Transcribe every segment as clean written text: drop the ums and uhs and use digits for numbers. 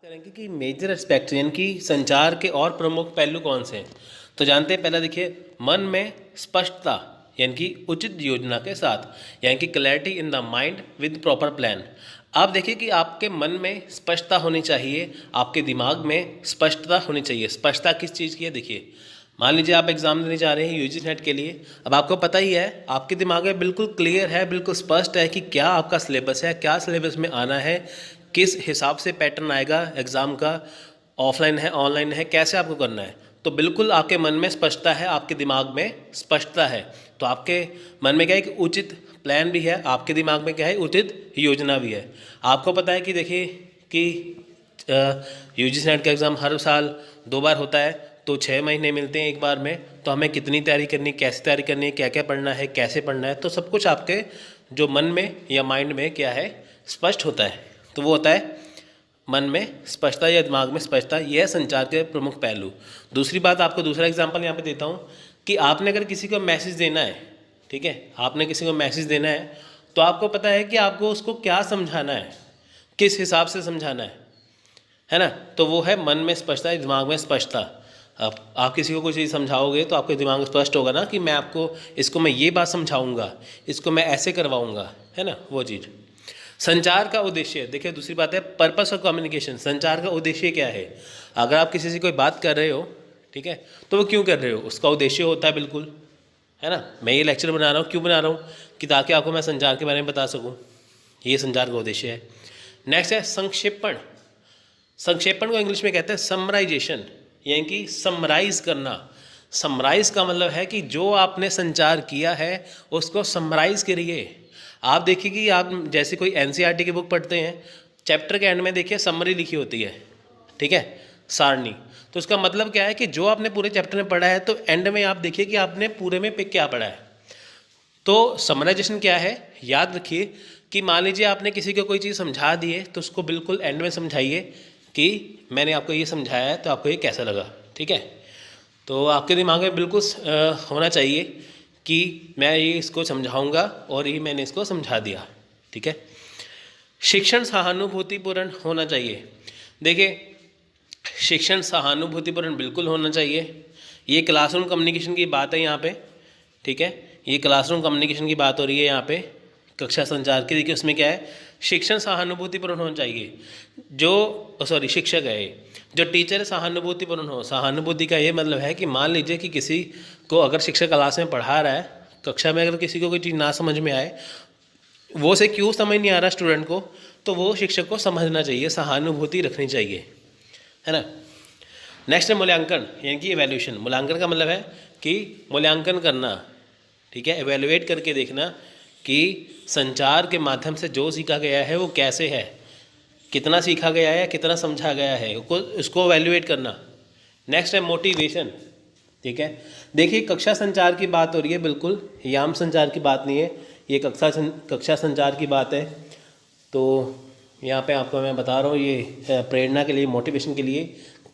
करेंगे कि major aspect यानी कि संचार के और प्रमुख पहलू कौन से हैं। तो जानते हैं, पहला देखिए, मन में स्पष्टता यानी कि उचित योजना के साथ, यानी कि clarity in the mind with proper plan. आप देखिए कि आपके मन में स्पष्टता होनी चाहिए, आपके दिमाग में स्पष्टता होनी चाहिए। स्पष्टता किस चीज़ की है? देखिए, मान लीजिए आप एग्ज़ाम देने जा रहे हैं यूजी नेट के लिए। अब आपको पता ही है, आपके दिमाग में बिल्कुल क्लियर है, बिल्कुल स्पष्ट है कि क्या आपका सिलेबस है, क्या सिलेबस में आना है, किस हिसाब से पैटर्न आएगा एग्ज़ाम का, ऑफलाइन है ऑनलाइन है, कैसे आपको करना है। तो बिल्कुल आपके मन में स्पष्टता है, आपके दिमाग में स्पष्टता है। तो आपके मन में क्या है कि उचित प्लान भी है, आपके दिमाग में क्या है, उचित योजना भी है। आपको पता है कि देखिए कि यूजी नेट का एग्ज़ाम हर साल 2 बार होता है, तो 6 महीने मिलते हैं एक बार में। तो हमें कितनी तैयारी करनी, कैसे तैयारी करनी है, क्या क्या पढ़ना है, कैसे पढ़ना है, तो सब कुछ आपके जो मन में या माइंड में क्या है, स्पष्ट होता है। तो वो होता है मन में स्पष्टता या दिमाग में स्पष्टता। यह संचार के प्रमुख पहलू। दूसरी बात, आपको दूसरा एग्जाम्पल यहाँ पे देता हूँ कि आपने अगर किसी को मैसेज देना है, ठीक है, आपने किसी को मैसेज देना है, तो आपको पता है कि आपको उसको क्या समझाना है, किस हिसाब से समझाना है ना। तो वो है मन में स्पष्टता, दिमाग में स्पष्टता। आप किसी को कुछ चीज़ समझाओगे तो आपके दिमाग में स्पष्ट होगा ना कि मैं आपको इसको मैं ये बात समझाऊंगा, इसको मैं ऐसे करवाऊंगा, है ना, वो चीज़। संचार का उद्देश्य, देखिए दूसरी बात है पर्पस ऑफ कम्युनिकेशन। संचार का उद्देश्य क्या है? अगर आप किसी से कोई बात कर रहे हो, ठीक है, तो वो क्यों कर रहे हो, उसका उद्देश्य होता है, बिल्कुल, है ना। मैं ये लेक्चर बना रहा हूँ, क्यों बना रहा हूँ? कि ताकि आपको मैं संचार के बारे में बता सकूँ। ये संचार का उद्देश्य है। नेक्स्ट है संक्षेपण। संक्षेपण को इंग्लिश में कहते हैं समराइजेशन, यानी कि समराइज करना। समराइज का मतलब है कि जो आपने संचार किया है उसको समराइज करिए। आप देखिए कि आप जैसे कोई एनसीईआरटी की बुक पढ़ते हैं, चैप्टर के एंड में देखिए समरी लिखी होती है, ठीक है, सारणी। तो उसका मतलब क्या है कि जो आपने पूरे चैप्टर में पढ़ा है, तो एंड में आप देखिए कि आपने पूरे में क्या पढ़ा है। तो समराइजेशन क्या है, याद रखिए कि मान लीजिए आपने किसी को कोई चीज़ समझा दी है, तो उसको बिल्कुल एंड में समझाइए कि मैंने आपको ये समझाया है, तो आपको ये कैसा लगा, ठीक है। तो आपके दिमाग में बिल्कुल होना चाहिए कि मैं ये इसको समझाऊंगा और ये मैंने इसको समझा दिया, ठीक है। शिक्षण सहानुभूतिपूर्ण होना चाहिए। देखिए, शिक्षण सहानुभूतिपूर्ण बिल्कुल होना चाहिए। ये क्लासरूम कम्युनिकेशन की बात है यहाँ पे, ठीक है, ये क्लासरूम कम्युनिकेशन की बात हो रही है यहाँ पे, कक्षा संचार की। देखिए उसमें क्या है, शिक्षण सहानुभूतिपूर्ण होना चाहिए। जो शिक्षक है, जो टीचर सहानुभूतिपूर्ण हो। सहानुभूति का ये मतलब है कि मान लीजिए कि किसी को अगर शिक्षक क्लास में पढ़ा रहा है, कक्षा में अगर किसी को कोई चीज़ ना समझ में आए, वो से क्यों समझ नहीं आ रहा स्टूडेंट को, तो वो शिक्षक को समझना चाहिए, सहानुभूति रखनी चाहिए, है ना। नेक्स्ट है मूल्यांकन, यानी कि एवेल्यूशन। मूल्यांकन का मतलब है कि मूल्यांकन करना, ठीक है, एवेल्युएट करके देखना कि संचार के माध्यम से जो सीखा गया है वो कैसे है, कितना सीखा गया है, कितना समझा गया है, उसको एवेल्युएट करना। नेक्स्ट है मोटिवेशन, ठीक है। देखिए कक्षा संचार की बात हो रही है, बिल्कुल याम संचार की बात नहीं है, ये कक्षा संचार की बात है। तो यहाँ पे आपको मैं बता रहा हूँ, ये प्रेरणा के लिए, मोटिवेशन के लिए।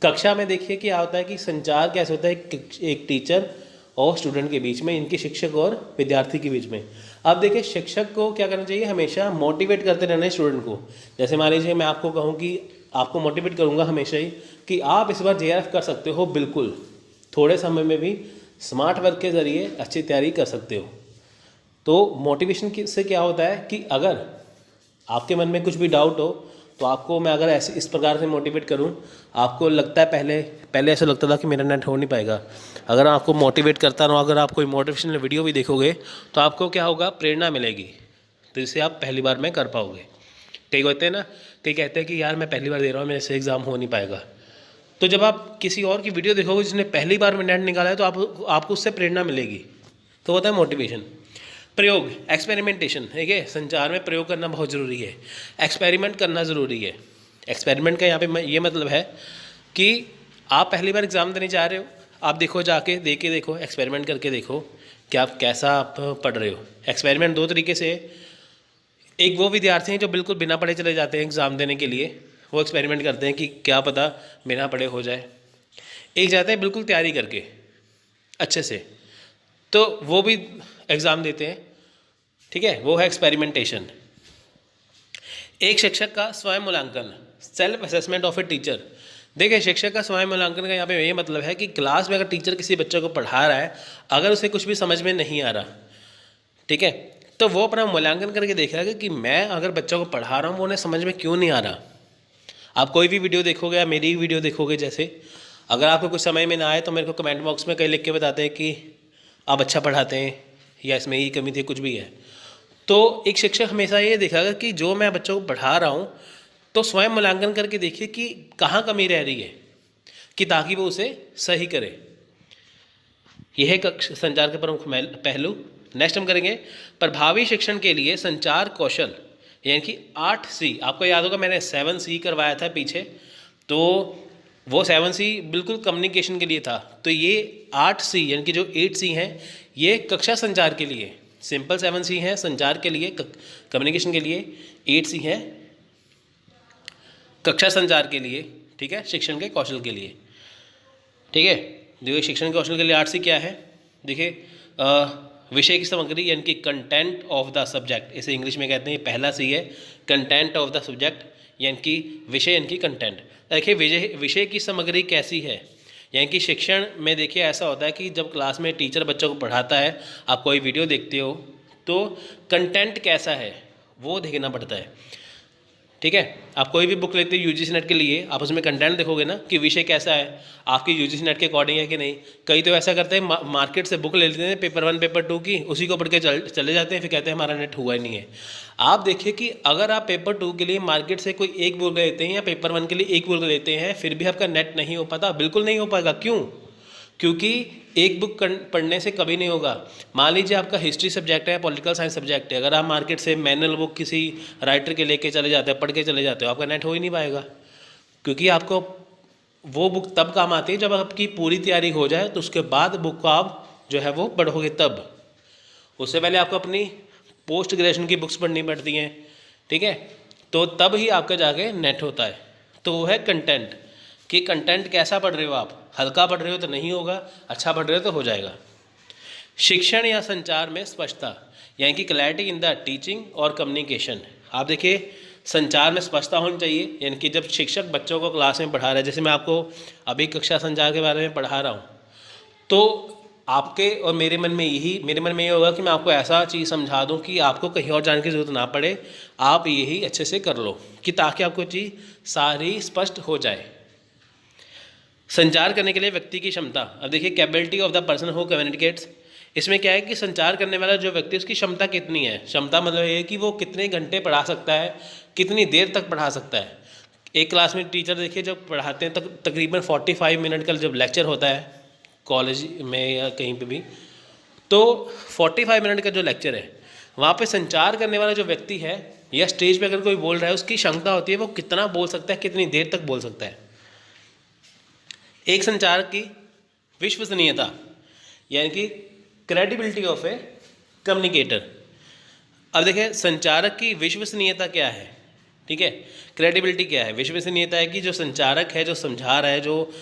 कक्षा में देखिए क्या होता है कि संचार कैसे होता है, एक टीचर और स्टूडेंट के बीच में, इनके शिक्षक और विद्यार्थी के बीच में। अब देखिए शिक्षक को क्या करना चाहिए, हमेशा मोटिवेट करते रहना है स्टूडेंट को। जैसे मान लीजिए मैं आपको कहूँ कि आपको मोटिवेट करूँगा हमेशा ही कि आप इस बार जेआरएफ कर सकते हो, बिल्कुल थोड़े समय में भी स्मार्ट वर्क के ज़रिए अच्छी तैयारी कर सकते हो। तो मोटिवेशन से क्या होता है कि अगर आपके मन में कुछ भी डाउट हो, तो आपको मैं अगर ऐसे इस प्रकार से मोटिवेट करूं, आपको लगता है पहले ऐसा लगता था कि मेरा नेट हो नहीं पाएगा, अगर आपको मोटिवेट करता रहूं, अगर आप कोई मोटिवेशनल वीडियो भी देखोगे, तो आपको क्या होगा, प्रेरणा मिलेगी, तो इससे आप पहली बार में कर पाओगे। कई होते हैं ना, कई कहते हैं कि यार मैं पहली बार दे रहा हूँ, मेरे से एग्ज़ाम हो नहीं पाएगा। तो जब आप किसी और की वीडियो देखोगे जिसने पहली बार में नेट निकाला है, तो आपको उससे प्रेरणा मिलेगी, तो होता है मोटिवेशन। प्रयोग, एक्सपेरिमेंटेशन, ठीक है, संचार में प्रयोग करना बहुत ज़रूरी है, एक्सपेरिमेंट करना ज़रूरी है। एक्सपेरिमेंट का यहाँ पे ये मतलब है कि आप पहली बार एग्ज़ाम देने जा रहे हो, आप देखो, जाके दे के देखो, एक्सपेरिमेंट करके देखो कि आप कैसा आप पढ़ रहे हो। एक्सपेरिमेंट 2 तरीके से, एक वो विद्यार्थी हैं जो बिल्कुल बिना पढ़े चले जाते हैं एग्ज़ाम देने के लिए, वो एक्सपेरिमेंट करते हैं कि क्या पता बिना पढ़े हो जाए। एक जाते हैं बिल्कुल तैयारी करके अच्छे से, तो वो भी एग्ज़ाम देते हैं, ठीक है, वो है एक्सपेरिमेंटेशन। एक शिक्षक का स्वयं मूल्यांकन। Self assessment of a teacher. देखिए शिक्षक का स्वयं मूल्यांकन का यहाँ पे ये मतलब है कि क्लास में अगर टीचर किसी बच्चे को पढ़ा रहा है, अगर उसे कुछ भी समझ में नहीं आ रहा, ठीक है, तो वो अपना मूल्यांकन करके देखेगा कि मैं अगर बच्चों को पढ़ा रहा हूँ वो उन्हें समझ में क्यों नहीं आ रहा। आप कोई भी वीडियो देखोगे या मेरी वीडियो देखोगे, जैसे अगर आपको कुछ समझ में ना आए तो मेरे को कमेंट बॉक्स में कई लिख के बताते हैं कि आप अच्छा पढ़ाते हैं या इसमें ये कमी थी, कुछ भी है। तो एक शिक्षक हमेशा ये देखेगा कि जो मैं बच्चों को पढ़ा रहा हूँ तो स्वयं मूल्यांकन करके देखिए कि कहाँ कमी रह रही है, कि ताकि वो उसे सही करे। यह है संचार के प्रमुख पहलू। नेक्स्ट हम करेंगे प्रभावी शिक्षण के लिए संचार कौशल, यानी कि 8C। आपको याद होगा मैंने 7C करवाया था पीछे, तो वो 7C बिल्कुल कम्युनिकेशन के लिए था। तो ये 8C यानी कि जो 8C हैं ये कक्षा संचार के लिए, सिंपल 7C हैं संचार के लिए, कम्युनिकेशन के लिए 8C हैं कक्षा संचार के लिए, ठीक है, शिक्षण के कौशल के लिए, ठीक है। देखिए शिक्षण के कौशल के लिए 8C क्या है, देखिए विषय की सामग्री यानी कि कंटेंट ऑफ द सब्जेक्ट, इसे इंग्लिश में कहते हैं, पहला C है कंटेंट ऑफ द सब्जेक्ट, यानी कि विषय यानी कि कंटेंट। देखिए विषय की सामग्री कैसी है, यानी कि शिक्षण में देखिए ऐसा होता है कि जब क्लास में टीचर बच्चों को पढ़ाता है, आप कोई वीडियो देखते हो तो कंटेंट कैसा है वो देखना पड़ता है, ठीक है। आप कोई भी बुक लेते हो यूजीसी नेट के लिए, आप उसमें कंटेंट देखोगे ना कि विषय कैसा है, आपकी यूजीसी नेट के अकॉर्डिंग है कि नहीं। कई तो ऐसा करते हैं मार्केट से बुक ले लेते हैं पेपर 1 पेपर 2 की, उसी को पढ़ के चले जाते हैं, फिर कहते हैं हमारा नेट हुआ ही नहीं है। आप देखिए कि अगर आप पेपर 2 के लिए मार्केट से कोई एक बुक लेते हैं या पेपर 1 के लिए एक बुक लेते हैं, फिर भी आपका नेट नहीं हो पाता, बिल्कुल नहीं हो पाएगा। क्यों? क्योंकि एक बुक पढ़ने से कभी नहीं होगा। मान लीजिए आपका हिस्ट्री सब्जेक्ट है, पॉलिटिकल साइंस सब्जेक्ट है, अगर आप मार्केट से मैनुअल बुक किसी राइटर के लेके चले जाते हो, पढ़ के चले जाते हो, आपका नेट हो ही नहीं पाएगा। क्योंकि आपको वो बुक तब काम आती है जब आपकी पूरी तैयारी हो जाए, तो उसके बाद बुक को आप जो है वो पढ़ोगे तब। उससे पहले आपको अपनी पोस्ट ग्रेजुएशन की बुक्स पढ़नी पड़ती हैं, ठीक है, तो तब ही आपका जाके नेट होता है। तो वो है कंटेंट, कि कंटेंट कैसा पढ़ रहे हो आप, हल्का पढ़ रहे हो तो नहीं होगा, अच्छा पढ़ रहे हो तो हो जाएगा। शिक्षण या संचार में स्पष्टता, यानी कि क्लैरिटी इन द टीचिंग और कम्युनिकेशन। आप देखिए संचार में स्पष्टता होनी चाहिए, यानी कि जब शिक्षक बच्चों को क्लास में पढ़ा रहा है, जैसे मैं आपको अभी कक्षा संचार के बारे में पढ़ा रहा हूँ, तो आपके और मेरे मन में ये होगा कि मैं आपको ऐसा चीज़ समझा दूँ कि आपको कहीं और जाने की ज़रूरत ना पड़े, आप यही अच्छे से कर लो, कि ताकि आपको चीज़ सारी स्पष्ट हो जाए। संचार करने के लिए व्यक्ति की क्षमता, अब देखिए capability of the person who communicates. इसमें क्या है कि संचार करने वाला जो व्यक्ति, उसकी क्षमता कितनी है। क्षमता मतलब ये है कि वो कितने घंटे पढ़ा सकता है, कितनी देर तक पढ़ा सकता है। एक क्लास में टीचर देखिए जब पढ़ाते हैं तकरीबन 45 मिनट का जब लेक्चर होता है कॉलेज में या कहीं पे भी, तो 45 मिनट का जो लेक्चर है, वहाँ पे संचार करने वाला जो व्यक्ति है या स्टेज पे अगर कोई बोल रहा है, उसकी क्षमता होती है वो कितना बोल सकता है, कितनी देर तक बोल सकता है। एक संचार की विश्वसनीयता, यानी कि क्रेडिबिलिटी ऑफ ए कम्युनिकेटर। अब देखिए संचारक की विश्वसनीयता क्या है, ठीक है, क्रेडिबिलिटी क्या है। विश्वसनीयता है कि जो संचारक है, जो समझा रहा है, जो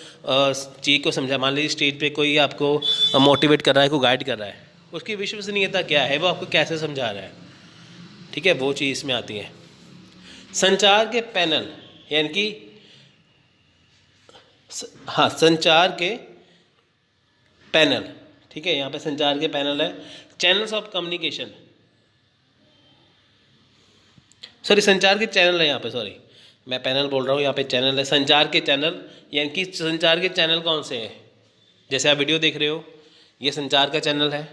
चीज़ को समझा, मान लीजिए स्टेज पे कोई आपको मोटिवेट कर रहा है, कोई गाइड कर रहा है, उसकी विश्वसनीयता क्या है, वो आपको कैसे समझा रहा है, ठीक है, वो चीज़ इसमें आती है। संचार के पैनल, यानी कि हाँ संचार के पैनल, ठीक है, यहाँ पे संचार के पैनल है। चैनल्स ऑफ कम्युनिकेशन, सॉरी संचार के चैनल है यहाँ पे, सॉरी मैं पैनल बोल रहा हूँ, यहाँ पे चैनल है। संचार के चैनल, यानी कि संचार के चैनल कौन से हैं, जैसे आप वीडियो देख रहे हो, ये संचार का चैनल है,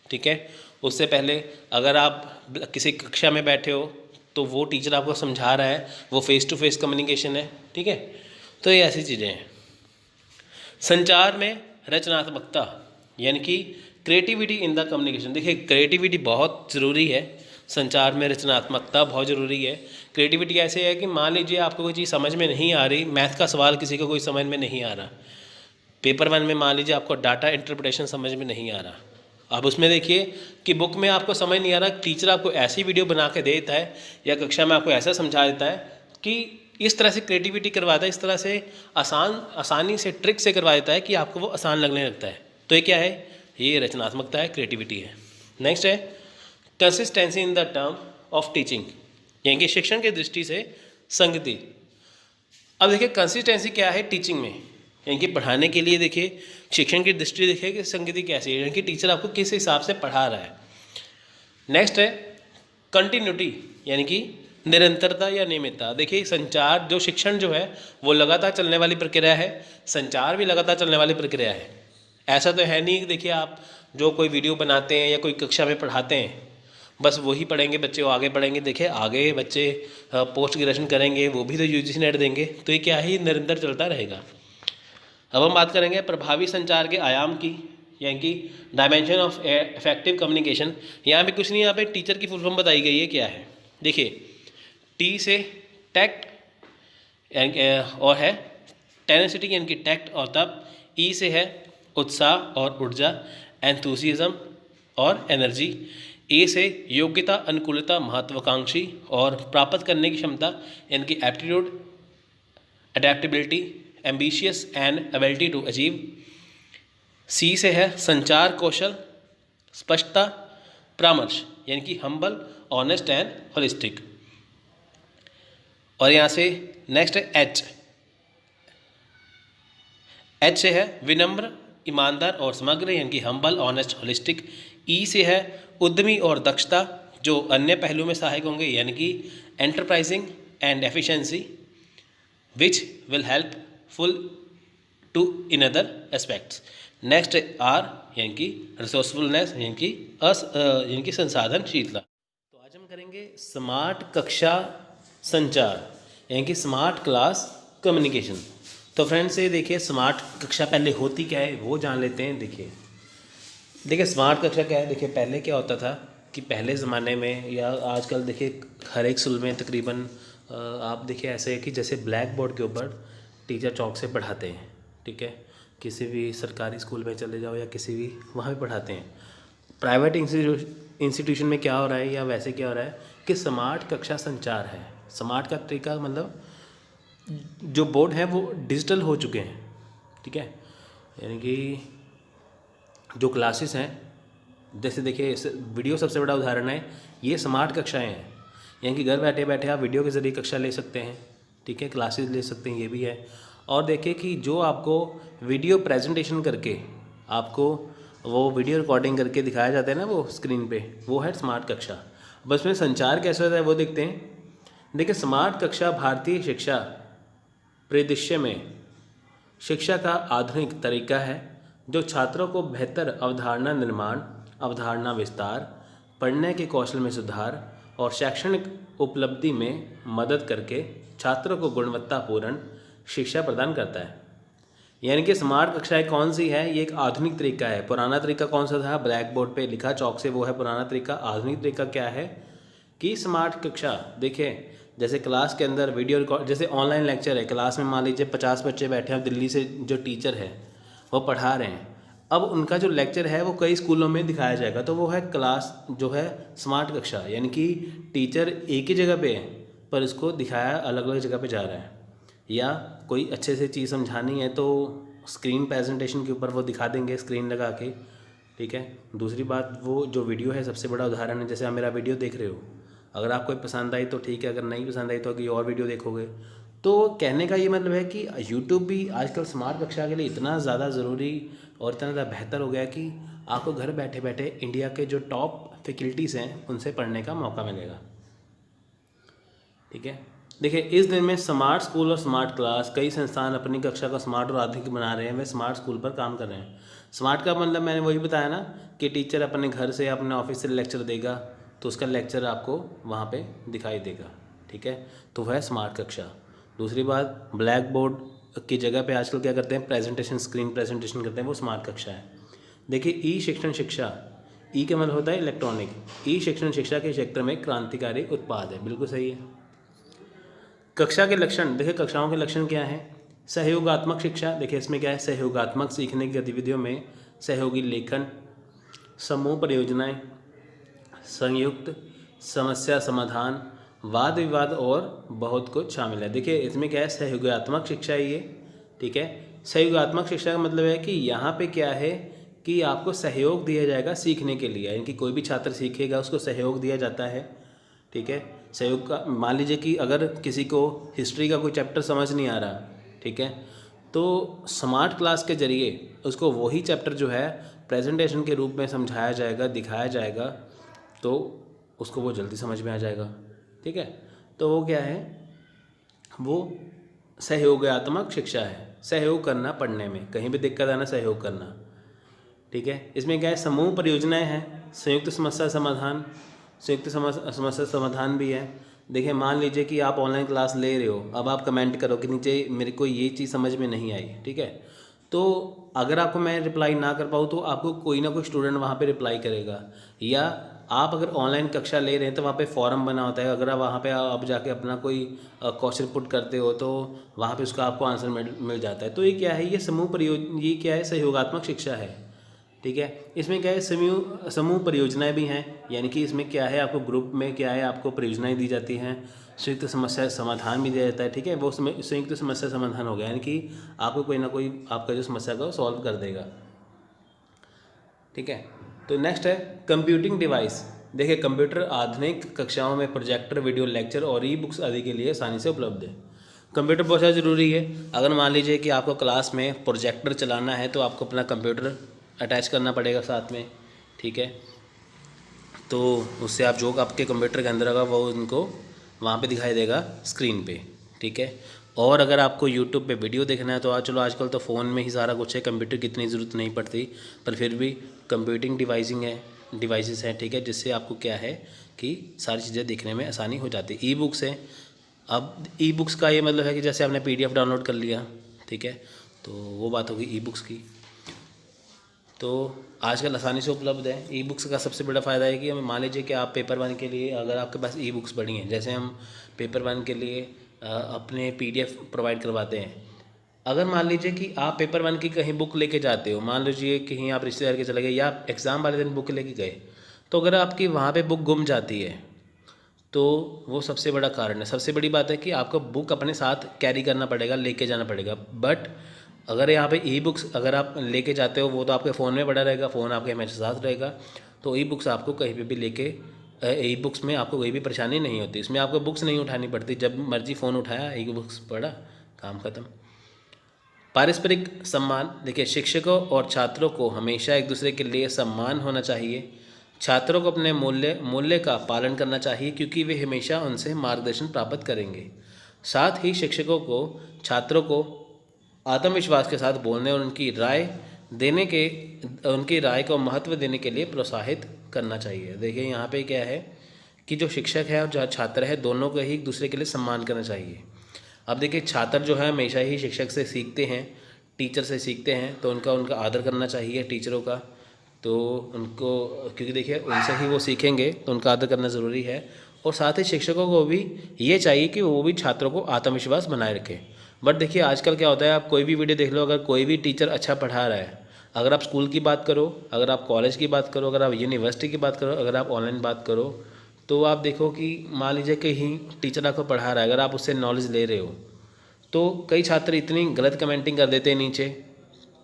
ठीक है। उससे पहले अगर आप किसी कक्षा में बैठे हो तो वो टीचर आपको समझा रहा है, वो फेस टू फेस कम्युनिकेशन है, ठीक है। तो ये ऐसी चीज़ें हैं। संचार में रचनात्मकता, यानी कि क्रिएटिविटी इन द कम्युनिकेशन। देखिए क्रिएटिविटी बहुत ज़रूरी है, संचार में रचनात्मकता बहुत ज़रूरी है। क्रिएटिविटी ऐसे है कि मान लीजिए आपको कोई चीज़ समझ में नहीं आ रही, मैथ का सवाल किसी को कोई समझ में नहीं आ रहा, पेपर 1 में मान लीजिए आपको डाटा इंटरप्रिटेशन समझ में नहीं आ रहा, अब उसमें देखिए कि बुक में आपको समझ नहीं आ रहा, टीचर आपको ऐसी वीडियो बना के देता है या कक्षा में आपको ऐसा समझा देता है कि इस तरह से क्रिएटिविटी करवाता है, इस तरह से आसानी से ट्रिक से करवा देता है कि आपको वो आसान लगने लगता है। तो ये क्या है, ये रचनात्मकता है, क्रिएटिविटी है। नेक्स्ट है consistency in the term of teaching, यानी कि शिक्षण की दृष्टि से संगति। अब देखिए कंसिस्टेंसी क्या है टीचिंग में, यानी कि पढ़ाने के लिए देखिए शिक्षण की दृष्टि देखिए कि संगति कैसी है, यानी कि टीचर आपको किस हिसाब से पढ़ा रहा है। नेक्स्ट है कंटिन्यूटी, यानी कि निरंतरता या नियमितता। देखिए संचार जो शिक्षण जो है वो लगातार चलने वाली प्रक्रिया है, संचार भी लगातार चलने वाली प्रक्रिया है। ऐसा तो है नहीं कि देखिए आप जो कोई वीडियो बनाते हैं या कोई कक्षा में पढ़ाते हैं बस वही पढ़ेंगे बच्चे, वो आगे पढ़ेंगे। देखिए आगे बच्चे पोस्ट ग्रेजुएशन करेंगे, वो भी तो यूजीसी नेट देंगे, तो ये क्या है, निरंतर चलता रहेगा। अब हम बात करेंगे प्रभावी संचार के आयाम की, यानी कि डायमेंशन ऑफ इफेक्टिव कम्युनिकेशन। यहाँ पे कुछ नहीं, यहाँ पे टीचर की फुल फॉर्म बताई गई है क्या है। देखिए टी से टैक्ट और है टेनेसिटी यानी कि टैक्ट और तब, ई से है उत्साह और ऊर्जा एंथुसिज्म और एनर्जी, ए से योग्यता अनुकूलता महत्वाकांक्षी और प्राप्त करने की क्षमता यानी कि aptitude adaptability ambitious and ability to achieve, C से है संचार कौशल स्पष्टता परामर्श यानी कि हम्बल ऑनेस्ट एंड होलिस्टिक। और यहाँ से नेक्स्ट है एच से है विनम्र ईमानदार और समग्र यानी कि हम्बल ऑनेस्ट होलिस्टिक, ई से है उद्यमी और दक्षता जो अन्य पहलू में सहायक होंगे यानी कि enterprising and efficiency which will helpful to in other aspects. Next are यानी कि रिसोर्सफुलनेस यानी कि संसाधनशीलता। तो आज हम करेंगे स्मार्ट कक्षा संचार यानी कि स्मार्ट क्लास कम्युनिकेशन। तो फ्रेंड्स ये देखिए स्मार्ट कक्षा पहले होती क्या है वो जान लेते हैं। देखिए स्मार्ट कक्षा क्या है। देखिए पहले क्या होता था कि पहले ज़माने में या आजकल देखिए हर एक स्कूल में तकरीबन आप देखिए ऐसे है कि जैसे ब्लैक बोर्ड के ऊपर टीचर चौक से पढ़ाते हैं, ठीक है। किसी भी सरकारी स्कूल में चले जाओ या किसी भी वहाँ भी पढ़ाते हैं। प्राइवेट इंस्टीट्यूशन में क्या हो रहा है या वैसे क्या हो रहा है कि स्मार्ट कक्षा संचार है। स्मार्ट का तरीका मतलब जो बोर्ड है वो डिजिटल हो चुके हैं, ठीक है। यानी कि जो क्लासेस हैं जैसे देखिए वीडियो सबसे बड़ा उदाहरण है, ये स्मार्ट कक्षाएं हैं। यानी कि घर बैठे बैठे आप वीडियो के ज़रिए कक्षा ले सकते हैं, ठीक है, क्लासेस ले सकते हैं, ये भी है। और देखिए कि जो आपको वीडियो प्रेजेंटेशन करके आपको वो वीडियो रिकॉर्डिंग करके दिखाया जाता है ना वो स्क्रीन पे, वो है स्मार्ट कक्षा। बस में संचार कैसे होता है वो देखते हैं। देखिए स्मार्ट कक्षा भारतीय शिक्षा परिदृश्य में शिक्षा का आधुनिक तरीका है जो छात्रों को बेहतर अवधारणा निर्माण, अवधारणा विस्तार, पढ़ने के कौशल में सुधार और शैक्षणिक उपलब्धि में मदद करके छात्रों को गुणवत्तापूर्ण शिक्षा प्रदान करता है। यानी कि स्मार्ट कक्षाएं कौन सी है, ये एक आधुनिक तरीका है। पुराना तरीका कौन सा था, ब्लैक बोर्ड पे लिखा चौक से, वो है पुराना तरीका। आधुनिक तरीका क्या है कि स्मार्ट कक्षा देखिए जैसे क्लास के अंदर वीडियो रिकॉर्ड, जैसे ऑनलाइन लेक्चर है, क्लास में मान लीजिए 50 बच्चे बैठे हैं, दिल्ली से जो टीचर है वो पढ़ा रहे हैं। अब उनका जो लेक्चर है वो कई स्कूलों में दिखाया जाएगा, तो वो है क्लास जो है स्मार्ट कक्षा। यानी कि टीचर एक ही जगह पे है पर इसको दिखाया अलग अलग जगह पे जा रहा है। या कोई अच्छे से चीज़ समझानी है तो स्क्रीन प्रेजेंटेशन के ऊपर वो दिखा देंगे स्क्रीन लगा के, ठीक है। दूसरी बात वो जो वीडियो है सबसे बड़ा उदाहरण है। जैसे आप मेरा वीडियो देख रहे हो, अगर आपको पसंद आई तो ठीक है, अगर नहीं पसंद आई तो कोई और वीडियो देखोगे। तो कहने का ये मतलब है कि यूट्यूब भी आजकल स्मार्ट कक्षा के लिए इतना ज़्यादा ज़रूरी और इतना ज़्यादा बेहतर हो गया कि आपको घर बैठे बैठे इंडिया के जो टॉप फैकल्टीज़ हैं उनसे पढ़ने का मौका मिलेगा, ठीक है। देखिए इस दिन में स्मार्ट स्कूल और स्मार्ट क्लास, कई संस्थान अपनी कक्षा को स्मार्ट और आधुनिक बना रहे हैं, वे स्मार्ट स्कूल पर काम कर रहे हैं। स्मार्ट का मतलब मैंने वही बताया ना कि टीचर अपने घर से अपने ऑफिस से लेक्चर देगा तो उसका लेक्चर आपको वहाँ पे दिखाई देगा, ठीक है। तो वह है स्मार्ट कक्षा। दूसरी बात ब्लैक बोर्ड की जगह पे आजकल क्या करते हैं, प्रेजेंटेशन, स्क्रीन प्रेजेंटेशन करते हैं, वो स्मार्ट कक्षा है। देखिए ई शिक्षण शिक्षा, ई का मतलब होता है इलेक्ट्रॉनिक। ई शिक्षण शिक्षा के क्षेत्र में क्रांतिकारी उत्पाद है, बिल्कुल सही है। कक्षा के लक्षण, देखिए कक्षाओं के लक्षण क्या हैं। सहयोगात्मक शिक्षा, देखिए इसमें क्या है, सहयोगात्मक सीखने की गतिविधियों में सहयोगी लेखन, समूह परियोजनाएं, संयुक्त समस्या समाधान, वाद विवाद और बहुत कुछ शामिल है। देखिए इसमें क्या है, सहयोगात्मक शिक्षा है ये, ठीक है। सहयोगात्मक शिक्षा का मतलब है कि यहाँ पे क्या है कि आपको सहयोग दिया जाएगा सीखने के लिए, यानी कि कोई भी छात्र सीखेगा उसको सहयोग दिया जाता है, ठीक है। सहयोग का, मान लीजिए कि अगर किसी को हिस्ट्री का कोई चैप्टर समझ नहीं आ रहा, ठीक है, तो स्मार्ट क्लास के जरिए उसको वही चैप्टर जो है प्रेजेंटेशन के रूप में समझाया जाएगा, दिखाया जाएगा, तो उसको वो जल्दी समझ में आ जाएगा। ठीक है, तो वो क्या है, वो सहयोगात्मक शिक्षा है, सहयोग करना पढ़ने में, कहीं भी दिक्कत आना सहयोग करना। ठीक है, इसमें क्या है, समूह परियोजनाएं हैं, संयुक्त समस्या समाधान, संयुक्त समस्या समाधान भी है। देखिए मान लीजिए कि आप ऑनलाइन क्लास ले रहे हो, अब आप कमेंट करो कि नीचे मेरे को ये चीज़ समझ में नहीं आई, ठीक है, तो अगर आपको मैं रिप्लाई ना कर पाऊँ तो आपको कोई ना कोई स्टूडेंट वहाँ पे रिप्लाई करेगा, या आप अगर ऑनलाइन कक्षा ले रहे हैं तो वहाँ पे फॉरम बना होता है, अगर आप वहाँ पे आप जाके अपना कोई क्वेश्चन पुट करते हो तो वहाँ पे उसका आपको आंसर मिल जाता है। तो ये क्या है, ये क्या है, सहयोगात्मक शिक्षा है। ठीक है, इसमें क्या है, समूह परियोजनाएं भी हैं, यानी कि इसमें क्या है, आपको ग्रुप में क्या है, आपको परियोजनाएं दी जाती हैं, संयुक्त समस्या समाधान भी दिया जाता है। ठीक है, वो संयुक्त समस्या समाधान हो गया, यानी कि आपको कोई ना कोई आपका जो समस्या का सॉल्व कर देगा। ठीक है, तो नेक्स्ट है कंप्यूटिंग डिवाइस। देखिए कंप्यूटर आधुनिक कक्षाओं में प्रोजेक्टर, वीडियो लेक्चर और ई बुक्स आदि के लिए आसानी से उपलब्ध है। कंप्यूटर बहुत ज़्यादा ज़रूरी है। अगर मान लीजिए कि आपको क्लास में प्रोजेक्टर चलाना है तो आपको अपना कंप्यूटर अटैच करना पड़ेगा साथ में। ठीक है, तो उससे आप जो आपके कंप्यूटर के अंदर होगा वो उनको वहाँ पे दिखाई देगा स्क्रीन पे। ठीक है, और अगर आपको यूट्यूब पे वीडियो देखना है तो चलो आजकल तो फ़ोन में ही सारा कुछ है, कंप्यूटर की इतनी ज़रूरत नहीं पड़ती, पर फिर भी कंप्यूटिंग डिवाइसेस हैं। ठीक है, जिससे आपको क्या है कि सारी चीज़ें देखने में आसानी हो जाती है। ई बुक्स है, अब ई बुक्स का ये मतलब है कि जैसे आपने PDF डाउनलोड कर लिया, ठीक है, तो वो बात होगी ई बुक्स की। तो आजकल आसानी से उपलब्ध है। ई बुक्स का सबसे बड़ा फ़ायदा है कि हमें मान लीजिए कि आप पेपर 1 के लिए अगर आपके पास ई बुक्स पड़ी हैं, जैसे हम पेपर 1 के लिए अपने PDF प्रोवाइड करवाते हैं। अगर मान लीजिए कि आप पेपर 1 की कहीं बुक लेके जाते हो, मान लीजिए कहीं आप रिश्तेदार के चले गए या आप एग्ज़ाम वाले दिन बुक लेके गए, तो अगर आपकी वहाँ पे बुक गुम जाती है तो वो सबसे बड़ा कारण है। सबसे बड़ी बात है कि आपको बुक अपने साथ कैरी करना पड़ेगा, लेके जाना पड़ेगा। बट अगर यहाँ पे ई बुक्स अगर आप लेके जाते हो, वो तो आपके फ़ोन में पड़ा रहेगा, फ़ोन आपके हमेशा साथ रहेगा, तो ई बुक्स आपको कहीं पे भी लेके ई बुक्स में आपको कोई भी परेशानी नहीं होती। इसमें आपको बुक्स नहीं उठानी पड़ती, जब मर्जी फ़ोन उठाया ई बुक्स पढ़ा, काम ख़त्म। पारस्परिक सम्मान, देखिए शिक्षकों और छात्रों को हमेशा एक दूसरे के लिए सम्मान होना चाहिए। छात्रों को अपने मूल्य का पालन करना चाहिए क्योंकि वे हमेशा उनसे मार्गदर्शन प्राप्त करेंगे। साथ ही शिक्षकों को छात्रों को आत्मविश्वास के साथ बोलने और उनकी राय को महत्व देने के लिए प्रोत्साहित करना चाहिए। देखिए यहाँ पे क्या है कि जो शिक्षक है और जो छात्र है, दोनों को ही एक दूसरे के लिए सम्मान करना चाहिए। अब देखिए छात्र जो है हमेशा ही शिक्षक से सीखते हैं, टीचर से सीखते हैं, तो उनका आदर करना चाहिए टीचरों का। तो उनको, क्योंकि देखिए उनसे ही वो सीखेंगे, तो उनका आदर करना ज़रूरी है। और साथ ही शिक्षकों को भी ये चाहिए कि वो भी छात्रों को आत्मविश्वास बनाए रखें। बट देखिए आजकल क्या होता है, आप कोई भी वीडियो देख लो, अगर कोई भी टीचर अच्छा पढ़ा रहा है, अगर आप स्कूल की बात करो, अगर आप कॉलेज की बात करो, अगर आप यूनिवर्सिटी की बात करो, अगर आप ऑनलाइन बात करो, तो आप देखो कि मान लीजिए कहीं टीचर आपको पढ़ा रहा है, अगर आप उससे नॉलेज ले रहे हो, तो कई छात्र इतनी गलत कमेंटिंग कर देते हैं नीचे,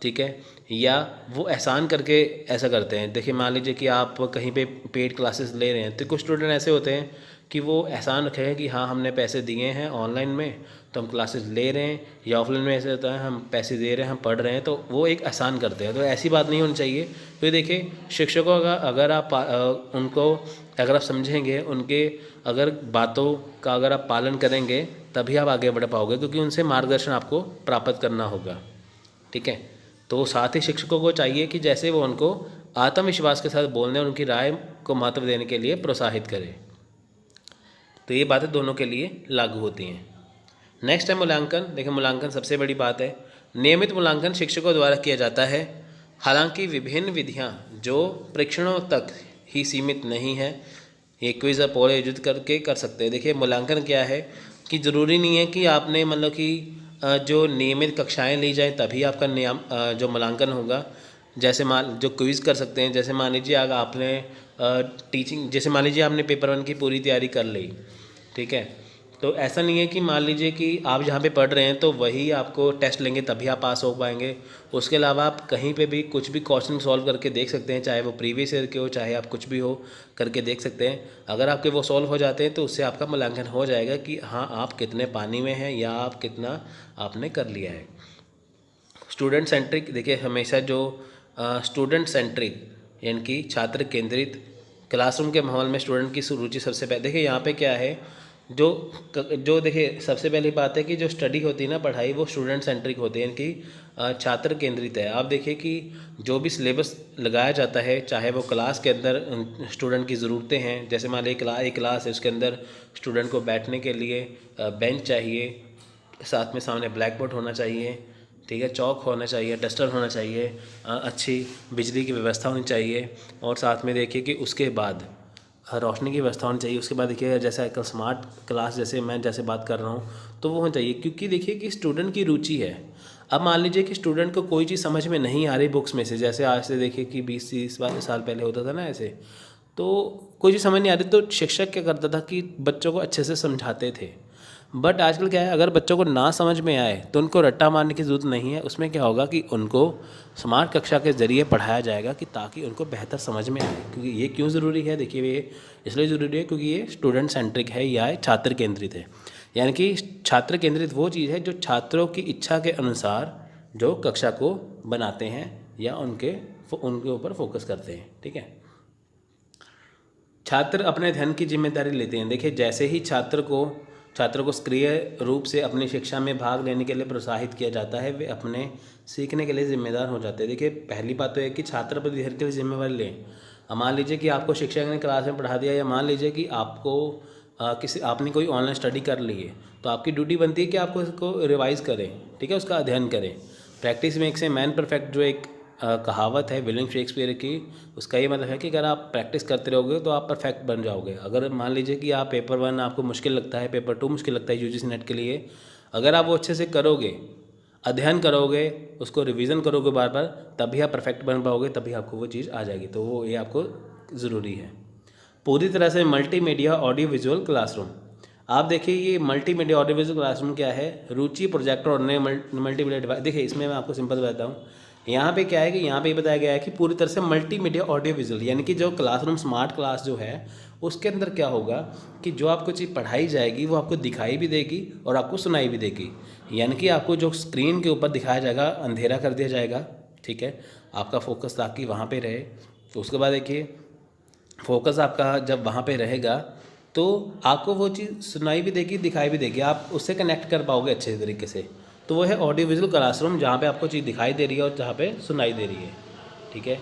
ठीक है, या वो एहसान करके ऐसा करते हैं। देखिए मान लीजिए कि आप कहीं पे पेड क्लासेस ले रहे हैं, तो कुछ स्टूडेंट ऐसे होते हैं कि वो एहसान रखें कि हाँ हमने पैसे दिए हैं ऑनलाइन में तो हम क्लासेस ले रहे हैं, या ऑफलाइन में ऐसे होता है हम पैसे दे रहे हैं, हम पढ़ रहे हैं, तो वो एक एहसान करते हैं। तो ऐसी बात नहीं होनी चाहिए। तो देखिए शिक्षकों का अगर आप समझेंगे, उनके अगर बातों का अगर आप पालन करेंगे, तभी आप आगे बढ़ पाओगे, क्योंकि उनसे मार्गदर्शन आपको प्राप्त करना होगा। ठीक है, तो साथ ही शिक्षकों को चाहिए कि जैसे वो उनको आत्मविश्वास के साथ बोलने और उनकी राय को महत्व देने के लिए प्रोत्साहित करें। तो ये बातें दोनों के लिए लागू होती हैं। नेक्स्ट है मूल्यांकन। देखिए मूल्यांकन सबसे बड़ी बात है। नियमित मूल्यांकन शिक्षकों द्वारा किया जाता है, हालांकि विभिन्न विधियां जो परीक्षणों तक ही सीमित नहीं है, ये क्विज और पोल आयोजित करके कर सकते हैं। देखिए मूल्यांकन क्या है कि ज़रूरी नहीं है कि आपने मतलब कि जो नियमित कक्षाएं ली जाएं तभी आपका जो मूल्यांकन होगा। जैसे जो क्विज़ कर सकते हैं, जैसे मान लीजिए अगर आपने जैसे मान लीजिए आपने पेपर 1 की पूरी तैयारी कर ली, ठीक है, तो ऐसा नहीं है कि मान लीजिए कि आप जहाँ पे पढ़ रहे हैं तो वही आपको टेस्ट लेंगे तभी आप पास हो पाएंगे। उसके अलावा आप कहीं पे भी कुछ भी क्वेश्चन सॉल्व करके देख सकते हैं, चाहे वो प्रीवियस ईयर के हो, चाहे आप कुछ भी हो करके देख सकते हैं। अगर आपके वो सॉल्व हो जाते हैं तो उससे आपका मूल्यांकन हो जाएगा कि हाँ आप कितने पानी में हैं या आप कितना आपने कर लिया है। स्टूडेंट सेंट्रिक, देखिए हमेशा जो स्टूडेंट सेंट्रिक यानी कि छात्र केंद्रित क्लासरूम के माहौल में स्टूडेंट की रुचि सबसे पहले, देखिए यहाँ पे क्या है, जो देखिए सबसे पहली बात है कि जो स्टडी होती है ना, पढ़ाई, वो स्टूडेंट सेंट्रिक होती है यानी कि छात्र केंद्रित है। आप देखिए कि जो भी सिलेबस लगाया जाता है, चाहे वो क्लास के अंदर स्टूडेंट की ज़रूरतें हैं, जैसे मान लीजिए एक क्लास है, उसके अंदर स्टूडेंट को बैठने के लिए बेंच चाहिए, साथ में सामने ब्लैक बोर्ड होना चाहिए, ठीक है, चौक होना चाहिए, डस्टर होना चाहिए, अच्छी बिजली की व्यवस्था होनी चाहिए, और साथ में देखिए कि उसके बाद रोशनी की व्यवस्था होनी चाहिए। उसके बाद देखिए जैसे आजकल स्मार्ट क्लास जैसे मैं जैसे बात कर रहा हूँ तो वो होना चाहिए, क्योंकि देखिए कि स्टूडेंट की रुचि है। अब मान लीजिए कि स्टूडेंट को कोई चीज़ समझ में नहीं आ रही बुक्स में से, जैसे आज से देखिए कि 20-30 साल पहले होता था ना ऐसे, तो कोई चीज़ समझ नहीं आ रही तो शिक्षक क्या करता था कि बच्चों को अच्छे से समझाते थे। बट आजकल क्या है, अगर बच्चों को ना समझ में आए तो उनको रट्टा मारने की ज़रूरत नहीं है। उसमें क्या होगा कि उनको स्मार्ट कक्षा के ज़रिए पढ़ाया जाएगा कि ताकि उनको बेहतर समझ में आए। क्योंकि ये क्यों ज़रूरी है, देखिए ये इसलिए ज़रूरी है क्योंकि ये स्टूडेंट सेंट्रिक है या छात्र केंद्रित है। यानी कि छात्र केंद्रित वो चीज़ है जो छात्रों की इच्छा के अनुसार जो कक्षा को बनाते हैं या उनके ऊपर फोकस करते हैं। ठीक है, छात्र अपने अध्ययन की जिम्मेदारी लेते हैं। देखिए जैसे ही छात्र को सक्रिय रूप से अपनी शिक्षा में भाग लेने के लिए प्रोत्साहित किया जाता है, वे अपने सीखने के लिए जिम्मेदार हो जाते हैं। देखिए पहली बात तो है कि छात्र अपने अध्ययन के लिए जिम्मेवारी लें। मान लीजिए कि आपको शिक्षक ने क्लास में पढ़ा दिया, या मान लीजिए कि आपने कोई ऑनलाइन स्टडी कर ली है, तो आपकी ड्यूटी बनती है कि आपको इसको रिवाइज़ करें, ठीक है, उसका अध्ययन करें। Practice makes a man perfect, जो एक कहावत है विलियम शेक्सपियर की, उसका ये मतलब है कि अगर आप प्रैक्टिस करते रहोगे तो आप परफेक्ट बन जाओगे। अगर मान लीजिए कि आप पेपर 1 आपको मुश्किल लगता है, पेपर 2 मुश्किल लगता है यूजीसी नेट के लिए, अगर आप वो अच्छे से करोगे, अध्ययन करोगे, उसको रिवीजन करोगे बार बार, तभी आप परफेक्ट बन पाओगे, तभी आपको वो चीज़ आ जाएगी। तो वो ये आपको ज़रूरी है। पूरी तरह से मल्टीमीडिया ऑडियो विजुअल क्लासरूम। आप देखिए ये मल्टीमीडिया ऑडियो विजुअल क्लासरूम क्या है, रुचि, प्रोजेक्टर और नए मल्टीमीडिया डिवाइस। देखिए इसमें मैं आपको सिंपल बताता हूँ। यहाँ पे क्या है कि यहाँ पे बताया गया है कि पूरी तरह से मल्टीमीडिया ऑडियो विजुअल, यानी कि जो क्लासरूम स्मार्ट क्लास जो है उसके अंदर क्या होगा कि जो आपको चीज़ पढ़ाई जाएगी वो आपको दिखाई भी देगी और आपको सुनाई भी देगी। यानी कि आपको जो स्क्रीन के ऊपर दिखाया जाएगा अंधेरा कर दिया जाएगा, ठीक है, आपका फोकस ताकि वहाँ पे रहे। तो उसके बाद देखिए फोकस आपका जब वहाँ पे रहेगा तो आपको वो चीज़ सुनाई भी देगी, दिखाई भी देगी, आप उससे कनेक्ट कर पाओगे अच्छे तरीके से। तो वो है ऑडियो विजुअल क्लासरूम, जहाँ पे आपको चीज़ दिखाई दे रही है और जहाँ पे सुनाई दे रही है। ठीक है,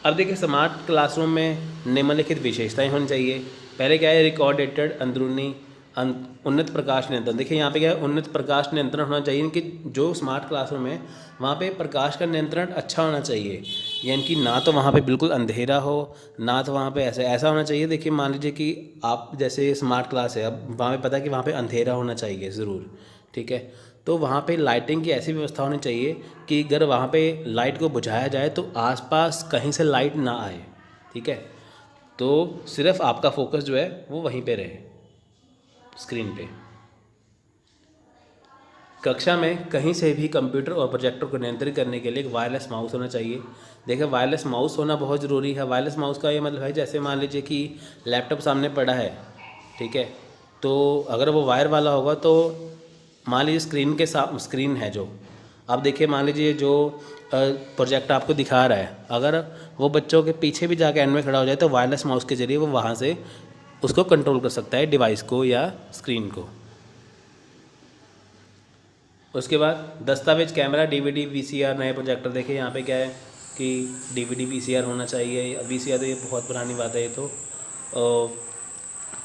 अब देखिए स्मार्ट क्लासरूम में निम्नलिखित विशेषताएं होनी चाहिए। पहले क्या है, रिकॉर्डेटेड अंदरूनी उन्नत प्रकाश नियंत्रण। देखिए यहाँ पे क्या है, उन्नत प्रकाश नियंत्रण होना चाहिए कि जो स्मार्ट क्लासरूम है वहाँ पे प्रकाश का नियंत्रण अच्छा होना चाहिए, यानी कि ना तो वहाँ पे बिल्कुल अंधेरा हो, ना तो वहाँ पे ऐसा होना चाहिए। देखिए मान लीजिए कि आप जैसे स्मार्ट क्लास है, अब वहाँ पे पता है कि वहाँ पे अंधेरा होना चाहिए ज़रूर, ठीक है, तो वहाँ पे लाइटिंग की ऐसी व्यवस्था होनी चाहिए कि अगर वहाँ पे लाइट को बुझाया जाए तो आसपास कहीं से लाइट ना आए, ठीक है, तो सिर्फ आपका फोकस जो है वो वहीं पे रहे स्क्रीन पे। कक्षा में कहीं से भी कंप्यूटर और प्रोजेक्टर को नियंत्रित करने के लिए एक वायरलेस माउस होना चाहिए। देखिए वायरलेस माउस होना बहुत ज़रूरी है। वायरलेस माउस का ये मतलब है, जैसे मान लीजिए कि लैपटॉप सामने पड़ा है, ठीक है, तो अगर वो वायर वाला होगा तो मान लीजिए स्क्रीन है जो, आप देखिए मान लीजिए जो प्रोजेक्ट आपको दिखा रहा है, अगर वो बच्चों के पीछे भी जाके एंड में खड़ा हो जाए तो वायरलेस माउस के ज़रिए वो वहाँ से उसको कंट्रोल कर सकता है, डिवाइस को या स्क्रीन को। उसके बाद दस्तावेज, कैमरा, डीवीडी, वीसीआर, नए प्रोजेक्टर। देखिए यहाँ पे क्या है कि डीवीडी वीसीआर होना चाहिए। वीसीआर तो ये बहुत पुरानी बात है, ये तो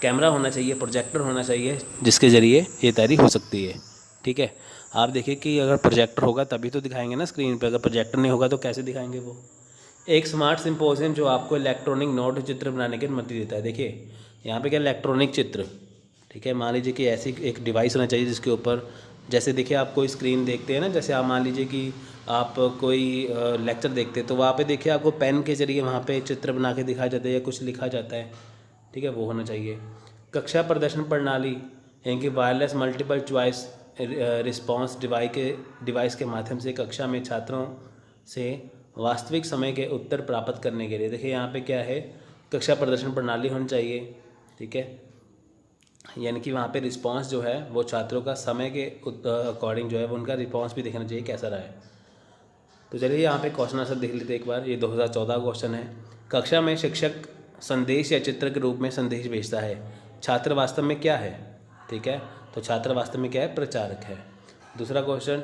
कैमरा होना चाहिए, प्रोजेक्टर होना चाहिए, जिसके ज़रिए ये तैयारी हो सकती है। ठीक है, आप देखिए कि अगर प्रोजेक्टर होगा तभी तो दिखाएंगे ना स्क्रीन पे, अगर प्रोजेक्टर नहीं होगा तो कैसे दिखाएंगे वो। एक स्मार्ट सिम्पोजियम जो आपको इलेक्ट्रॉनिक नोट चित्र बनाने की अनुमति देता है। देखिए यहाँ पे क्या, इलेक्ट्रॉनिक चित्र, ठीक है, मान लीजिए कि ऐसी एक डिवाइस होना चाहिए जिसके ऊपर, जैसे देखिए आप कोई स्क्रीन देखते हैं ना, जैसे आप मान लीजिए कि आप कोई लेक्चर देखते हैं तो वहाँ पे देखिए आपको पेन के जरिए वहाँ पे चित्र बना के दिखाया जाता है या कुछ लिखा जाता है, ठीक है, वो होना चाहिए। कक्षा प्रदर्शन प्रणाली, यानी कि wireless multiple choice response device के माध्यम से कक्षा में छात्रों से वास्तविक समय के उत्तर प्राप्त करने के लिए, देखिए यहाँ पे क्या है, कक्षा प्रदर्शन प्रणाली होनी चाहिए, ठीक है, यानी कि वहाँ पे रिस्पांस जो है वो छात्रों का समय के अकॉर्डिंग जो है वो उनका रिस्पांस भी देखना चाहिए कैसा रहा है। तो चलिए यहाँ पे क्वेश्चन आंसर देख लेते हैं एक बार। ये 2014 का क्वेश्चन है। कक्षा में शिक्षक संदेश या चित्र के रूप में संदेश भेजता है, छात्र वास्तव में क्या है, ठीक है, तो छात्र वास्तव में क्या है, प्रचारक है। दूसरा क्वेश्चन,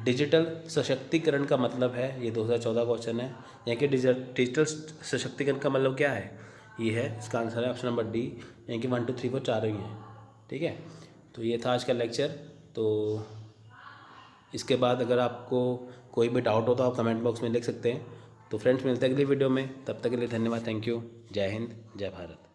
डिजिटल सशक्तिकरण का मतलब है, ये 2014 क्वेश्चन है, यानी कि डिजिटल सशक्तिकरण का मतलब क्या है, ये है, इसका आंसर है ऑप्शन नंबर डी, यानी कि 1 2 3 4 चारों ही हैं, ठीक है। तो ये था आज का लेक्चर। तो इसके बाद अगर आपको कोई भी डाउट हो तो आप कमेंट बॉक्स में लिख सकते हैं। तो फ्रेंड्स मिलते हैं अगली वीडियो में, तब तक के लिए धन्यवाद, थैंक यू, जय हिंद, जय भारत।